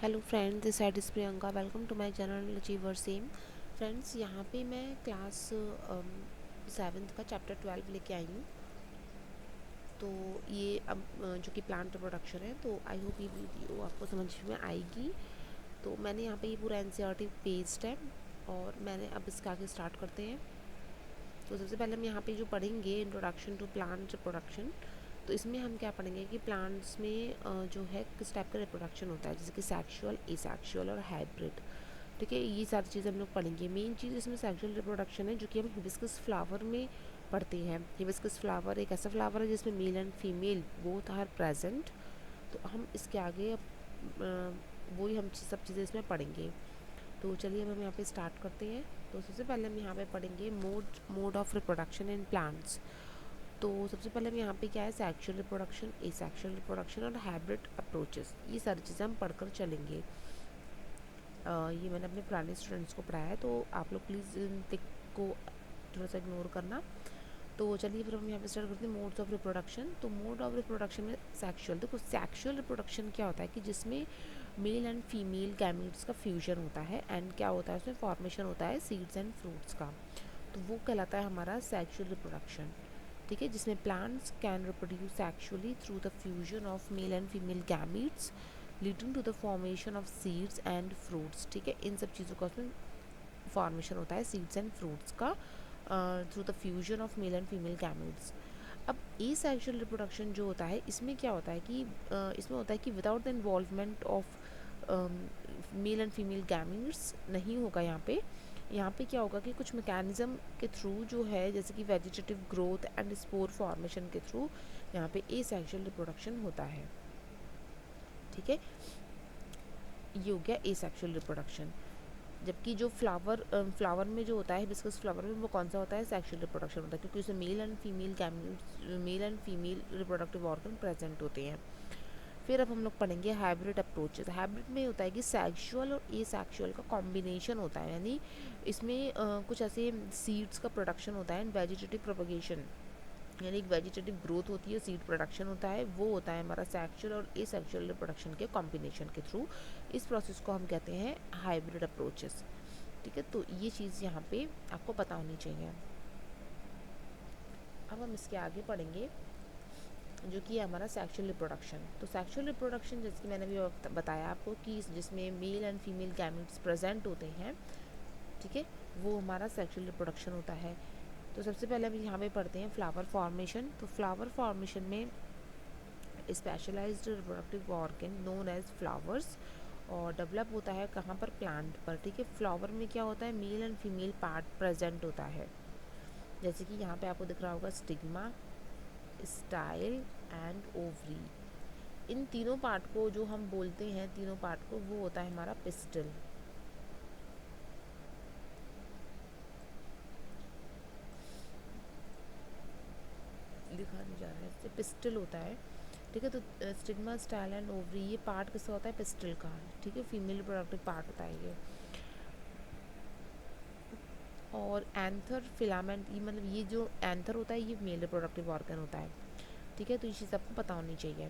Hello friend, this side is Priyanka. Welcome to my channel achiever same. Friends, यहाँ पे मैं class seventh का chapter 12 लेके आई हूँ। तो ये अब जो कि प्लांट प्रोडक्शन है, तो आई होप ये वीडियो आपको समझ में आएगी। तो मैंने यहाँ पे ये पूरा एनसीईआरटी पेस्ट है और मैंने अब इसका आगे स्टार्ट करते हैं। तो सबसे पहले हम यहाँ पे जो पढ़ेंगे इंट्रोडक्शन टू प्लांट प्रोडक्शन। तो इसमें हम क्या पढ़ेंगे कि प्लांट्स में जो है किस टाइप का रिप्रोडक्शन होता है, जैसे कि सेक्सुअल, एसेक्सुअल और हाइब्रिड। ठीक है, ये सारी चीज़ हम लोग पढ़ेंगे। मेन चीज़ इसमें सेक्सुअल रिप्रोडक्शन है, जो कि हम हिबिस्कस फ्लावर में पढ़ते हैं। हिबिस्कस फ्लावर एक ऐसा फ्लावर है जिसमें male and female both are present. तो हम इसके आगे वही हम सब चीज़ें इसमें पढ़ेंगे। तो चलिए अब हम यहाँ पे स्टार्ट करते हैं। तो सबसे पहले हम यहाँ पे पढ़ेंगे mode of reproduction in plants. तो सबसे पहले हम यहाँ पे क्या है, सेक्सुअल रिप्रोडक्शन, एसेक्सुअल रिप्रोडक्शन और हाइब्रिड अप्रोचेस, ये सारी चीज़ें हम पढ़कर चलेंगे। ये मैंने अपने पुराने स्टूडेंट्स को पढ़ाया है, तो आप लोग प्लीज़ इन टिक को थोड़ा सा इग्नोर करना। तो चलिए फिर हम यहाँ पे स्टार्ट करते हैं मोड्स ऑफ रिप्रोडक्शन। तो मोड ऑफ रिप्रोडक्शन में सेक्सुअल, देखो सेक्सुअल रिप्रोडक्शन क्या होता है कि जिसमें मेल एंड फीमेल गैमीट्स का फ्यूजन होता है एंड क्या होता है उसमें फॉर्मेशन होता है सीड्स एंड फ्रूट्स का। तो वो कहलाता है हमारा सेक्सुअल रिप्रोडक्शन। ठीक है, जिसमें plants can reproduce sexually through the fusion of male and female gametes leading to the formation of seeds and fruits. ठीक है, इन सब चीज़ों का उसमें फॉर्मेशन होता है सीड्स एंड फ्रूट्स का through the fusion of male and female gametes. अब ए सेक्शुअल रिप्रोडक्शन जो होता है, इसमें क्या होता है कि इसमें होता है कि without the involvement of male and female gametes नहीं होगा यहाँ पे। यहाँ पे क्या होगा कि कुछ मैकेनिज्म के थ्रू जो है, जैसे कि vegetative growth and spore formation के थ्रू यहाँ पे ए सेक्शुअल रिप्रोडक्शन होता है। ठीक है, ये हो गया ए सेक्शुअल रिप्रोडक्शन। जबकि जो फ्लावर में जो होता है, हिबिस्कस फ्लावर में, वो कौन सा होता है, सेक्सुअल रिप्रोडक्शन होता है, क्योंकि उसमें mail and female reproductive organ present होते हैं। फिर अब हम लोग पढ़ेंगे हाइब्रिड अप्रोचेस। हाइब्रिड में होता है कि सेक्सुअल और ए सेक्सुअल का कॉम्बिनेशन होता है, यानी इसमें कुछ ऐसे सीड्स का प्रोडक्शन होता है एंड वेजिटेटिव प्रोपगेशन, यानी एक वेजिटेटिव ग्रोथ होती है, सीड प्रोडक्शन होता है, वो होता है हमारा सेक्सुअल और एसेक्सुअल रिप्रोडक्शन के कॉम्बिनेशन के थ्रू। इस प्रोसेस को हम कहते हैं हाइब्रिड अप्रोचेस। ठीक है, तो ये चीज़ यहाँ पे आपको पता होनी चाहिए। अब हम इसके आगे पढ़ेंगे जो कि है हमारा सेक्सुअल रिप्रोडक्शन। तो सेक्सुअल रिप्रोडक्शन, जैसे कि मैंने भी बताया आपको, कि जिसमें male and female gametes present होते हैं, ठीक है, वो हमारा सेक्सुअल रिप्रोडक्शन होता है। तो सबसे पहले हम यहाँ पे पढ़ते हैं फ्लावर फॉर्मेशन। तो फ्लावर फॉर्मेशन में specialised reproductive organ known as flowers और डेवलप होता है कहाँ पर, प्लांट पर। ठीक है, फ्लावर में क्या होता है, mail and female part present होता है, जैसे कि यहाँ पे आपको दिख रहा होगा स्टिग्मा, स्टाइल एंड ओवरी। इन तीनों पार्ट को जो हम बोलते हैं, तीनों पार्ट को, वो होता है हमारा पिस्टल। लिखा नहीं जा रहा है, इससे पिस्टल होता है। ठीक है, तो स्टिग्मा, स्टाइल एंड ओवरी, ये पार्ट किसका होता है, पिस्टल का। ठीक है, फीमेल रिप्रोडक्टिव पार्ट होता है ये। और एंथर फिलामेंट, ये मतलब ये जो एंथर होता है, ये मेल रिप्रोडक्टिव ऑर्गन होता है। ठीक है, तो ये चीज़ आपको पता होनी चाहिए।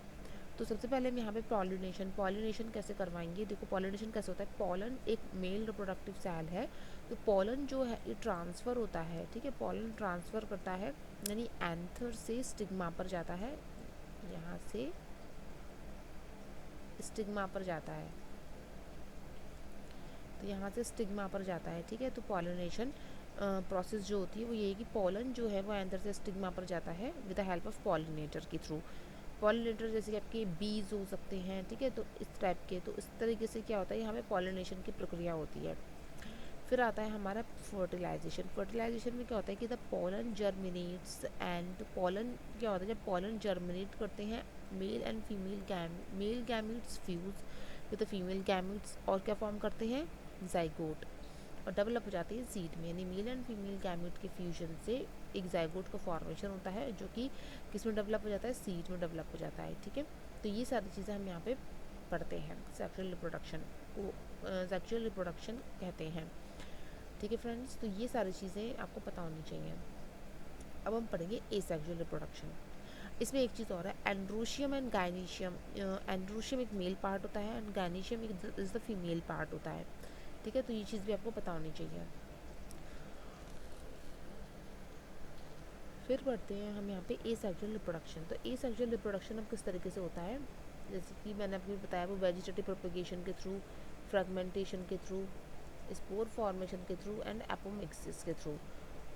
तो सबसे पहले हम यहाँ पे पॉलिनेशन कैसे करवाएंगे। देखो पॉलिनेशन कैसे होता है, पॉलन एक मेल रिप्रोडक्टिव सेल है, तो पॉलन जो है ये ट्रांसफ़र होता है। ठीक है, पॉलन ट्रांसफ़र करता है, यानी एंथर से स्टिग्मा पर जाता है, यहाँ से स्टिग्मा पर जाता है, तो यहाँ से स्टिग्मा पर जाता है। ठीक है, तो पॉलिनेशन प्रोसेस जो होती है वो ये है कि पॉलन जो है वो एंथर से स्टिग्मा पर जाता है with the help of pollinator के थ्रू। पॉलिनेटर जैसे कि आपके बीज हो सकते हैं, ठीक है, तो इस टाइप के, तो इस तरीके से क्या होता है, यहाँ पे पॉलिनेशन की प्रक्रिया होती है। फिर आता है हमारा फर्टिलाइजेशन में क्या होता है कि the pollen germinates and pollen क्या होता है, जब पॉलन जर्मिनेट करते हैं, male gametes fuse with the female gametes और क्या फॉर्म करते हैं, जाइगोट, और डेवलप हो जाती है सीड में, यानी मेल एंड फीमेल गैमेट के फ्यूजन से एक जाइगोट का फॉर्मेशन होता है, जो कि किस में डेवलप हो जाता है, सीड में डेवलप हो जाता है। ठीक है, तो ये सारी चीज़ें हम यहाँ पे पढ़ते हैं, सेक्सुअल रिप्रोडक्शन को सेक्सुअल रिप्रोडक्शन कहते हैं। ठीक है फ्रेंड्स, तो ये सारी चीज़ें आपको पता होनी चाहिए। अब हम पढ़ेंगे ए सेक्सुअल रिप्रोडक्शन। इसमें एक चीज़ और है, एंड्रोशियम एंड गायनीशियम। एंड्रोशियम एक मेल पार्ट होता है एंड गायनीशियम एक इज़ द फीमेल पार्ट होता है, ठीक है। तो ये चीज़ भी आपको पता होनी चाहिए। फिर बढ़ते हैं हम यहाँ पे ए सेक्सुअल रिप्रोडक्शन। तो ए सेक्सुअल रिप्रोडक्शन अब किस तरीके से होता है, जैसे कि मैंने आपको बताया वो वेजिटेटिव प्रोपेगेशन के थ्रू, फ्रेगमेंटेशन के थ्रू, स्पोर फॉर्मेशन के थ्रू एंड एपोमिक्सिस के थ्रू।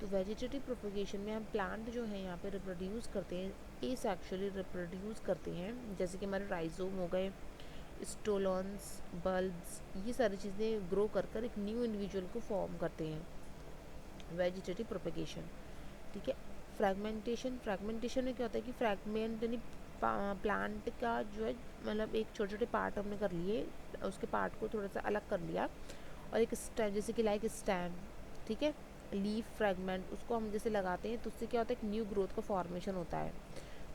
तो वेजिटेटिव प्रोपेगेशन में हम प्लांट जो है यहाँ पे रिप्रोड्यूस करते हैं, ए सेक्सुअली रिप्रोड्यूस करते हैं, जैसे कि हमारे राइजोम हो गए, स्टोलॉन्स, बल्ब्स, ये सारी चीज़ें ग्रो कर कर एक न्यू इंडिविजुअल को फॉर्म करते हैं, वेजिटेटिव प्रोपेगेशन, ठीक है। फ्रैगमेंटेशन में क्या होता है कि फ्रैगमेंट यानी प्लांट का जो है मतलब एक छोटे छोटे पार्ट हमने कर लिए, उसके पार्ट को थोड़ा सा अलग कर लिया और एक स्टेम, जैसे कि लाइक स्टेम, ठीक है, लीफ फ्रैगमेंट, उसको हम जैसे लगाते हैं तो उससे क्या होता है, एक न्यू ग्रोथ का फॉर्मेशन होता है।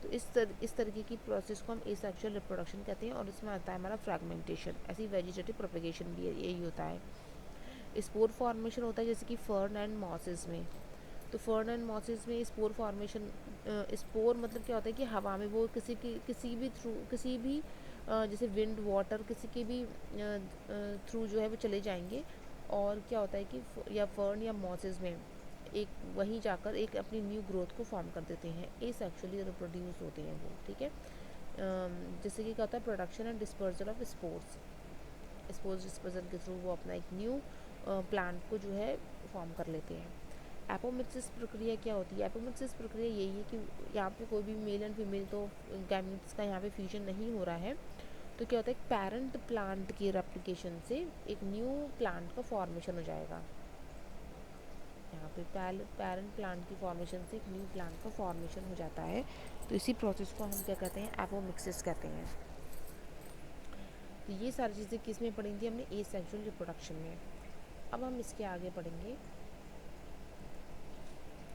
तो इस तरीके की प्रोसेस को हम एसेक्सुअल रिप्रोडक्शन कहते हैं और इसमें आता है हमारा फ्रैगमेंटेशन। ऐसी वेजिटेटिव प्रोपेगेशन भी यही होता है। स्पोर फॉर्मेशन होता है जैसे कि फर्न एंड मॉसेस में। तो फर्न एंड मॉसेस में स्पोर फॉर्मेशन, स्पोर मतलब क्या होता है कि हवा में वो किसी भी जैसे विंड वाटर किसी के भी थ्रू जो है वो चले जाएंगे और क्या होता है कि या फर्न या मॉसेस में एक वहीं जाकर एक अपनी न्यू ग्रोथ को फॉर्म कर देते हैं, एसेक्सुअली रिप्रोड्यूस होते हैं वो, ठीक है। जैसे कि क्या होता है, production and dispersal of spores, spores dispersal के थ्रू वो अपना एक न्यू प्लांट को जो है फॉर्म कर लेते हैं। एपोमिक्सिस प्रक्रिया क्या होती है, एपोमिक्सिस प्रक्रिया यही है कि यहाँ पे कोई भी मेल एंड फीमेल तो गैमेट्स का यहाँ पे फ्यूजन नहीं हो रहा है, तो क्या होता है, पेरेंट प्लांट की रेप्लिकेशन से एक न्यू प्लांट का फॉर्मेशन हो जाएगा। यहाँ पे पेरेंट प्लांट की फॉर्मेशन से एक न्यू प्लांट का फॉर्मेशन हो जाता है। तो इसी प्रोसेस को हम क्या कहते हैं, एपोमिक्सिस कहते हैं। तो ये सारी चीज़ें किस में पढ़ी थी हमने, एसेक्सुअल रिप्रोडक्शन में। अब हम इसके आगे पढ़ेंगे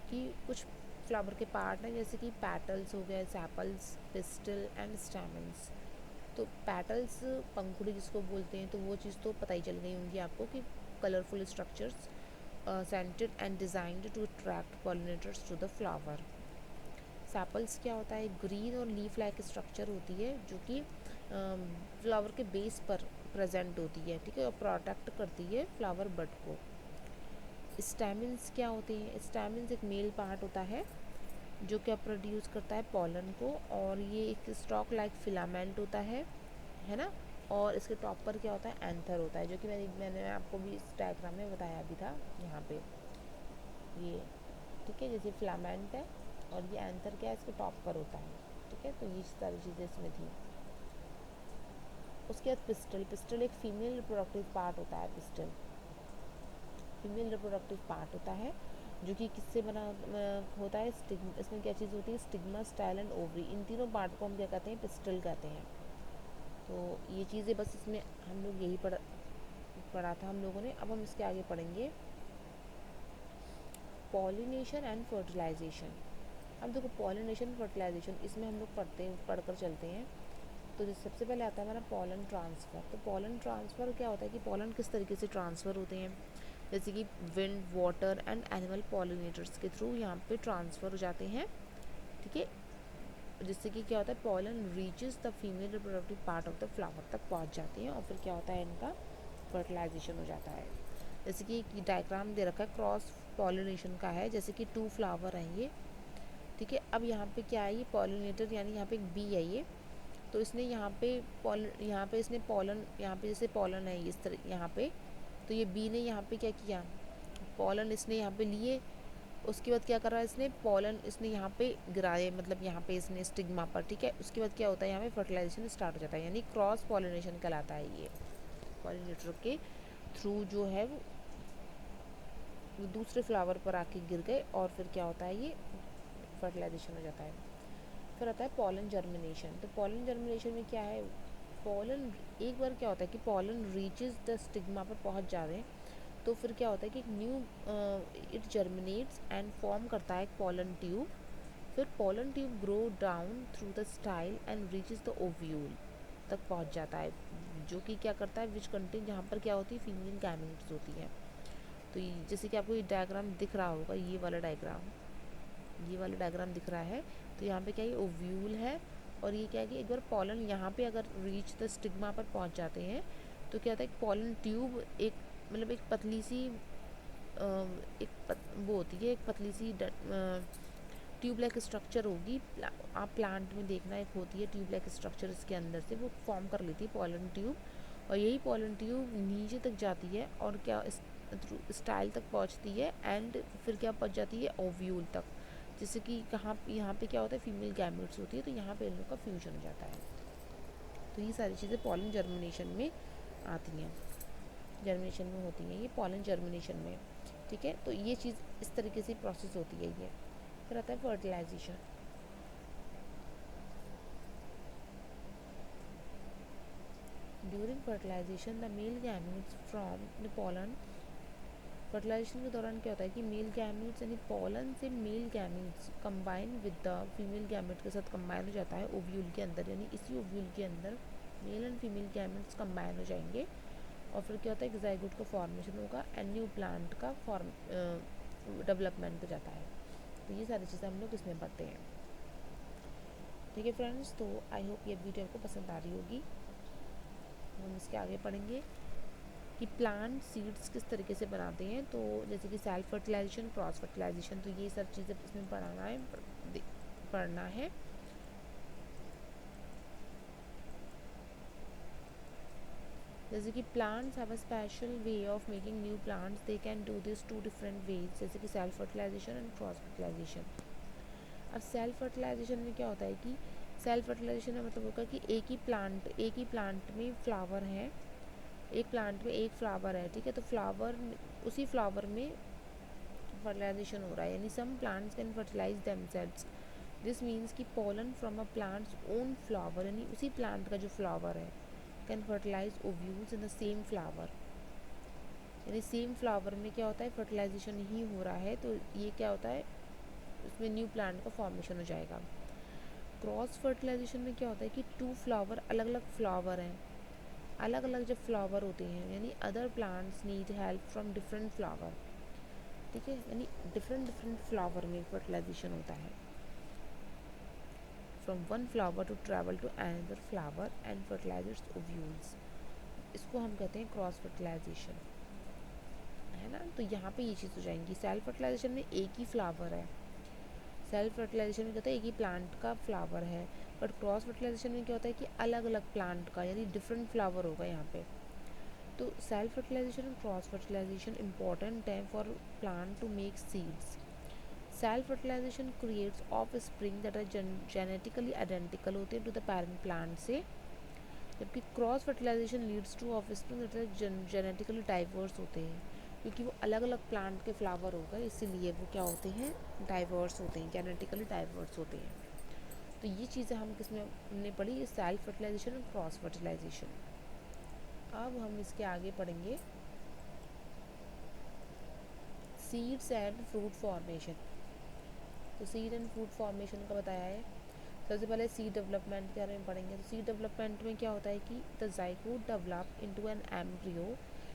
कि कुछ फ्लावर के पार्ट हैं, जैसे कि पैटल्स हो गए, सैपल्स, पिस्टल एंड स्टैमेंस। तो पैटल्स पंखुड़ी जिसको बोलते हैं, तो वो चीज़ तो पता ही चल गई होंगी आपको कि colourful structures scented and designed to attract pollinators to the flower। Sepals क्या होता है, ग्रीन और लीफ लाइक स्ट्रक्चर होती है जो कि फ्लावर के बेस पर प्रेजेंट होती है, ठीक है, और प्रोटेक्ट करती है फ्लावर बड को। स्टैमिन्स क्या होते हैं, स्टैमिन्स एक मेल पार्ट होता है जो क्या प्रोड्यूस करता है पॉलन को, और ये एक स्टॉक लाइक फिलामेंट होता है ना। और इसके टॉप पर क्या होता है, एंथर होता है, जो कि मैंने आपको भी इस डायग्राम में बताया भी था यहाँ पे, ये ठीक है, जैसे फिलामेंट है और ये एंथर क्या है, इसके टॉप पर होता है, ठीक है। तो ये सारी चीज़ें इसमें थी। उसके बाद पिस्टल एक फीमेल रिप्रोडक्टिव पार्ट होता है। पिस्टल फीमेल रिप्रोडक्टिव पार्ट होता है जो कि किससे बना होता है, इसमें क्या चीज़ होती है, स्टिग्मा, स्टाइल एंड ओवरी, इन तीनों पार्ट को हम क्या कहते हैं, पिस्टल कहते हैं। तो ये चीज़ें बस इसमें हम लोग यही पढ़ा था हम लोगों ने। अब हम इसके आगे पढ़ेंगे पॉलिनेशन एंड फर्टिलाइजेशन। अब देखो पॉलिनेशन फर्टिलाइजेशन इसमें हम लोग पढ़कर चलते हैं। तो सबसे पहले आता है हमारा पॉलन ट्रांसफ़र। तो पॉलन ट्रांसफ़र क्या होता है कि पॉलन किस तरीके से ट्रांसफ़र होते हैं, जैसे कि wind, water and animal pollinators के थ्रू यहाँ पे ट्रांसफ़र हो जाते हैं, ठीक है। जिससे कि क्या होता है, pollen reaches the female reproductive part of the flower तक पहुँच जाते हैं और फिर क्या होता है, इनका फर्टिलाइजेशन हो जाता है। जैसे कि डायग्राम दे रखा है क्रॉस पॉलिनेशन का है, जैसे कि 2 फ्लावर हैं ये, ठीक है। अब यहाँ पे क्या है, ये पॉलिनेटर यानी यहाँ पे एक बी है ये, तो इसने यहाँ पे इसने पॉलन, यहाँ पे जैसे पॉलन है इस तरह यहाँ पे, तो ये बी ने यहाँ पे क्या किया, पॉलन इसने यहाँ पे लिए, उसके बाद क्या करा इसने, पॉलन इसने यहाँ पे गिराए, मतलब यहाँ पे इसने स्टिग्मा पर, ठीक है। उसके बाद क्या होता है, यहाँ पे फर्टिलाइजेशन स्टार्ट हो जाता है, यानी क्रॉस पॉलिनेशन कहलाता है ये। पॉलिनेटर के थ्रू जो है वो दूसरे फ्लावर पर आके गिर गए और फिर क्या होता है, ये फर्टिलाइजेशन हो जाता है। फिर आता है पॉलन जर्मिनेशन। तो पॉलन जर्मिनेशन में क्या है, पॉलन एक बार क्या होता है कि पॉलन रीचेस द स्टिग्मा पर पहुंच जा रहे हैं, तो फिर क्या होता है कि एक knew it germinates and form करता है एक पॉलन ट्यूब। फिर pollen tube grow down through the style and reaches the ovule तक पहुंच जाता है, जो कि क्या करता है, विच कंटेन, जहाँ पर क्या होती है, फीमेल गैमेट्स होती हैं। तो जैसे कि आपको ये डायग्राम दिख रहा होगा, ये वाला डायग्राम, ये वाला डायग्राम दिख रहा है। तो यहाँ पे क्या है, ओव्यूल है, और ये क्या है कि एक बार पॉलन यहाँ पे अगर रीच द स्टिग्मा पर पहुँच जाते हैं तो क्या होता है, एक पॉलन ट्यूब, एक मतलब एक पतली सी वो होती है, एक पतली सी ट्यूब लाइक स्ट्रक्चर होगी। आप प्लांट में देखना, एक होती है ट्यूब लाइक स्ट्रक्चर, इसके अंदर से वो फॉर्म कर लेती है पॉलन ट्यूब, और यही पॉलन ट्यूब नीचे तक जाती है और क्या स्टाइल तक पहुंचती है, एंड फिर क्या पहुंच जाती है, ओव्यूल तक। जैसे कि कहाँ यहाँ पे क्या होता है, फीमेल गैमेट्स होती है, तो यहाँ पे इन लोग का फ्यूजन हो जाता है। तो ये सारी चीज़ें पॉलन जर्मिनेशन में आती हैं, जर्मिनेशन में होती हैं, ये पॉलन जर्मिनेशन में। ठीक है, तो ये चीज़ इस तरीके से प्रोसेस होती है ये। फिर आता है fertilisation. During fertilisation the male gametes from the pollen, fertilisation के दौरान क्या होता है कि मेल गैमेट्स यानी पॉलन से male gametes combine with the female gamete के साथ कंबाइन हो जाता है ओव्यूल के अंदर, यानी इसी ओव्यूल के अंदर mail and female gametes combine हो जाएंगे, और फिर क्या होता है कि जाइगोट का फॉर्मेशन होगा एंड न्यू प्लांट का डेवलपमेंट हो जाता है। तो ये सारी चीज़ें हम लोग इसमें पढ़ते हैं। ठीक है फ्रेंड्स, तो आई होप ये वीडियो आपको पसंद आ रही होगी। हम इसके आगे पढ़ेंगे कि प्लांट सीड्स किस तरीके से बनाते हैं, तो जैसे कि सेल्फ फर्टिलाइजेशन, क्रॉस फर्टिलाइजेशन, तो ये सब चीज़ें इसमें पढ़ना है। जैसे कि plants have a special way of making new plants, they can do this two different ways, जैसे कि self fertilisation and cross fertilisation. अब सेल्फ फर्टिलाइजेशन में क्या होता है कि सेल्फ फर्टिलाइजेशन का मतलब होगा कि एक ही प्लांट में फ्लावर है, एक प्लांट में एक फ्लावर है, ठीक है, तो उसी फ्लावर में फर्टिलाइजेशन हो रहा है, यानी some plants can fertilize themselves. This means कि pollen from a plant's own flower, यानी उसी प्लांट का जो फ्लावर है, can fertilize ovules in the same flower, यानी सेम फ्लावर में क्या होता है, फर्टिलाइजेशन ही हो रहा है, तो ये क्या होता है, उसमें न्यू प्लांट का फॉर्मेशन हो जाएगा। क्रॉस फर्टिलाइजेशन में क्या होता है कि टू फ्लावर, अलग अलग फ्लावर हैं, अलग अलग जब फ्लावर होते हैं, यानी other plants need help from different flower, ठीक है, यानी डिफरेंट डिफरेंट फ्लावर में फर्टिलाइजेशन होता है, from one flower to travel to another flower and fertilisers ovules, इसको हम कहते हैं क्रॉस फर्टिलाइजेशन, है ना। तो यहाँ पे ये चीज़ हो जाएंगी। सेल्फ फर्टिलाइजेशन में एक ही फ्लावर है, सेल्फ फर्टिलाइजेशन में क्या होता है एक ही प्लांट का फ्लावर है, बट क्रॉस फर्टिलाइजेशन में क्या होता है कि अलग अलग प्लांट का, यानी डिफरेंट फ्लावर होगा यहाँ पे। तो सेल्फ फर्टिलाइजेशन और क्रॉस फर्टिलाइजेशन इंपॉर्टेंट है for plant to make seeds. Self fertilisation creates offspring that are genetically identical होते हैं टू द पेरेंट प्लांट से, जबकि cross fertilisation leads to offspring that are genetically diverse होते हैं, क्योंकि वो अलग अलग प्लांट के फ्लावर हो गए, इसीलिए वो क्या होते हैं, डाइवर्स होते हैं, जेनेटिकली डाइवर्स होते हैं। तो ये चीज़ें हम किस में हमने पढ़ी, ये सेल्फ फर्टिलाइजेशन और क्रॉस फर्टिलाइजेशन। अब हम इसके आगे पढ़ेंगे सीड्स एंड फ्रूट फॉर्मेशन। तो सीड एंड फ्रूट फॉर्मेशन का बताया है। सबसे पहले सीड डेवलपमेंट के बारे में पढ़ेंगे। तो सीड डेवलपमेंट में क्या होता है कि the zygote develop into an embryo,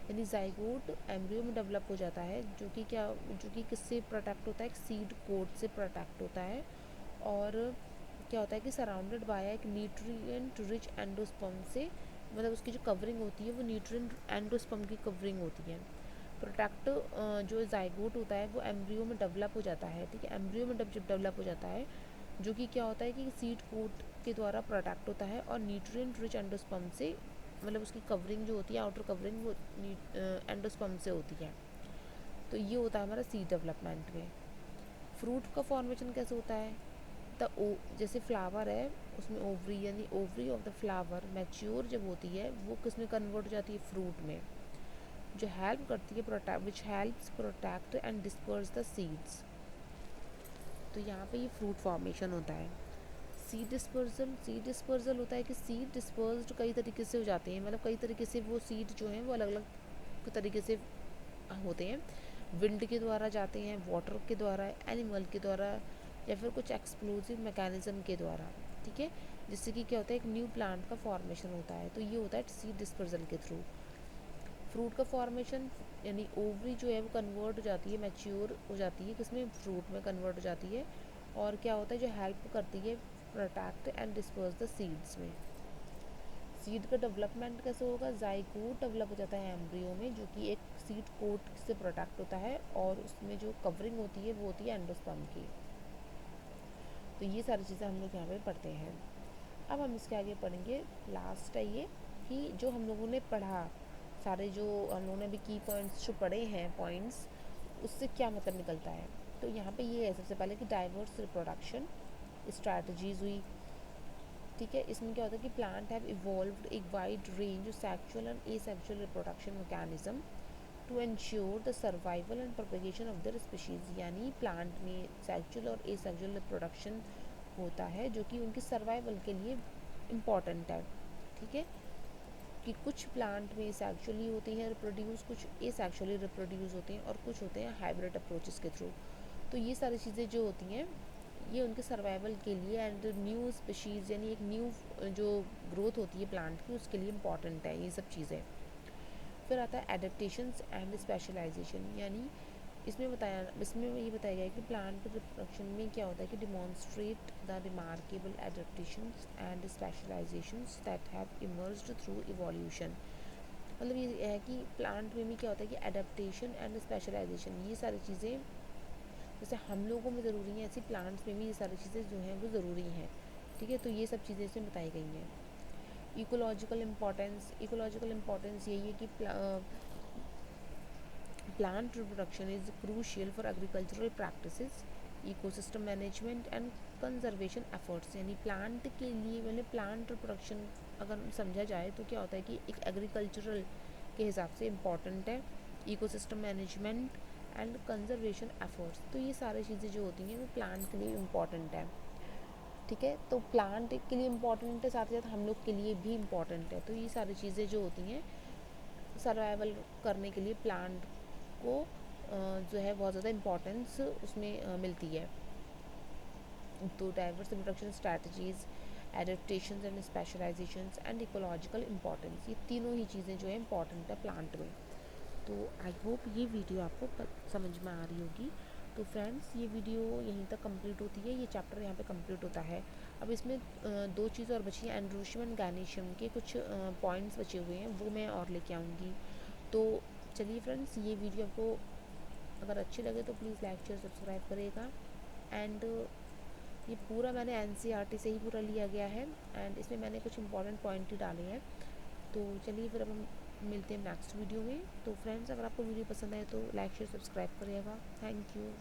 यानी जाइगोट एम्ब्रियो में डेवलप हो जाता है, जो कि किससे प्रोटेक्ट होता है, एक सीड कोट से प्रोटेक्ट होता है, और क्या होता है कि सराउंडेड बाय एक न्यूट्रिएंट रिच एंडोस्पर्म से, मतलब उसकी जो कवरिंग होती है वो न्यूट्रिएंट एंडोस्पर्म की कवरिंग होती है। प्रोटेक्ट जो जाइगोट होता है वो एम्ब्रियो में डेवलप हो जाता है, ठीक है, एम्ब्रियो में जब डेवलप हो जाता है, जो कि क्या होता है कि सीड कोट के द्वारा प्रोटेक्ट होता है, और न्यूट्रिएंट रिच एंडोस्पर्म से, मतलब उसकी कवरिंग जो होती है, आउटर कवरिंग, वो एंडोस्पर्म से होती है। तो ये होता है हमारा सीड डेवलपमेंट में। फ्रूट का फॉर्मेशन कैसे होता है, जैसे फ्लावर है उसमें ओवरी, यानी ovary of the flower mature जब होती है, वो किस में कन्वर्ट हो जाती है, फ्रूट में, जो हेल्प करती है which helps protect and disperse the seeds. तो यहाँ पे ये फ्रूट फॉर्मेशन होता है। सीड डिस्पर्जल होता है कि सीड डिस्पर्स्ड कई तरीके से हो जाते हैं, मतलब कई तरीके से वो सीड जो हैं वो अलग अलग तरीके से होते हैं, विंड के द्वारा जाते हैं, वाटर के द्वारा, एनिमल के द्वारा, या फिर कुछ एक्सप्लोजिव मैकेनिज्म के द्वारा, ठीक है, जिससे कि क्या होता है एक न्यू प्लांट का फॉर्मेशन होता है। तो ये होता है सीड डिस्पर्जल के थ्रू। फ्रूट का फॉर्मेशन, यानी ओवरी जो है वो कन्वर्ट हो जाती है, मैच्योर हो जाती है, किसमें, फ्रूट में कन्वर्ट हो जाती है, और क्या होता है जो हेल्प करती है protect and disperse the seeds में। सीड का डेवलपमेंट कैसे होगा, जाइगोट डेवलप हो जाता है एम्ब्रियो में, जो कि एक सीड कोट से प्रोटेक्ट होता है, और उसमें जो कवरिंग होती है वो होती है एंडोस्पर्म की। तो ये सारी चीज़ें हम लोग यहाँ पे पढ़ते हैं। अब हम इसके आगे पढ़ेंगे, लास्ट है ये, कि जो हम लोगों ने पढ़ा, सारे जो हम लोगों ने अभी की पॉइंट्स जो पढ़े हैं पॉइंट्स, उससे क्या मतलब निकलता है। तो यहाँ पे ये है सबसे पहले कि डाइवर्स रिप्रोडक्शन स्ट्रैटेजीज हुई, ठीक है। इसमें क्या होता है कि प्लांट हैव इवॉल्व्ड एक wide range of sexual and asexual reproduction mechanism to ensure the survival and propagation of their species. यानी प्लांट में सेक्सुअल और एसेक्सुअल रिप्रोडक्शन होता है जो कि उनकी सर्वाइवल के लिए इम्पॉर्टेंट है, ठीक है। कि कुछ प्लांट में सेक्सुअली होती हैं रिप्रोड्यूस, कुछ एसेक्सुअली रिप्रोड्यूस होते हैं, और कुछ होते हैं हाइब्रिड अप्रोचेस के थ्रू। तो ये सारी चीज़ें जो होती हैं ये उनके सर्वाइवल के लिए एंड न्यू स्पीशीज़ यानी एक न्यू जो ग्रोथ होती है प्लांट की उसके लिए इम्पॉर्टेंट है ये सब चीज़ें। फिर आता है एडेप्टेशंस एंड स्पेशलाइजेशन, यानी इसमें ये बताया गया है कि प्लांट रिप्रोडक्शन में क्या होता है कि demonstrate the remarkable adaptations and specialisations that have emerged through evolution. मतलब ये है कि प्लांट में भी क्या होता है कि एडेप्टेशन एंड स्पेशलाइजेशन, ये सारी चीज़ें जैसे हम लोगों में ज़रूरी हैं ऐसी प्लांट्स में भी ये सारी चीज़ें जो हैं वो ज़रूरी हैं, ठीक है। तो ये सब चीज़ें इसमें बताई गई हैं। इकोलॉजिकल इम्पोर्टेंस यही है कि plant reproduction is crucial for agricultural practices, ecosystem management and conservation efforts। यानी प्लांट के लिए मैंने प्लांट रिप्रोडक्शन अगर समझा जाए तो क्या होता है कि एक एग्रीकल्चरल के हिसाब से इम्पॉर्टेंट है, ecosystem management and conservation efforts. तो ये सारी चीज़ें जो होती हैं वो प्लांट के लिए इम्पॉर्टेंट है, ठीक है। तो प्लांट के लिए इम्पॉर्टेंट है, साथ ही साथ हम लोग के लिए भी इम्पॉर्टेंट है। तो ये सारी चीज़ें जो होती हैं सर्वाइवल करने के लिए प्लांट को जो है बहुत ज़्यादा इम्पोर्टेंस उसमें मिलती है। तो diverse reproduction strategies, adaptations and specialisations and ecological importance, ये तीनों ही चीज़ें जो है इम्पॉर्टेंट है प्लांट में। तो आई होप ये वीडियो आपको समझ में आ रही होगी। तो फ्रेंड्स ये वीडियो यहीं तक कंप्लीट होती है, ये चैप्टर यहाँ पे कंप्लीट होता है। अब इसमें दो चीज़ और बची हैं, एंड्रोशियम एंड गायनेशियम के कुछ पॉइंट्स बचे हुए हैं, वो मैं और लेके आऊँगी। तो चलिए फ्रेंड्स, ये वीडियो आपको अगर अच्छी लगे तो प्लीज़ लाइक शेयर सब्सक्राइब करिएगा। एंड ये पूरा मैंने एनसीईआरटी से ही पूरा लिया गया है, एंड इसमें मैंने कुछ इंपॉर्टेंट पॉइंट ही डाले हैं। तो चलिए फिर अब हम मिलते हैं नेक्स्ट वीडियो में। तो फ्रेंड्स अगर आपको वीडियो पसंद आए तो लाइक शेयर सब्सक्राइब करिएगा। Thank you.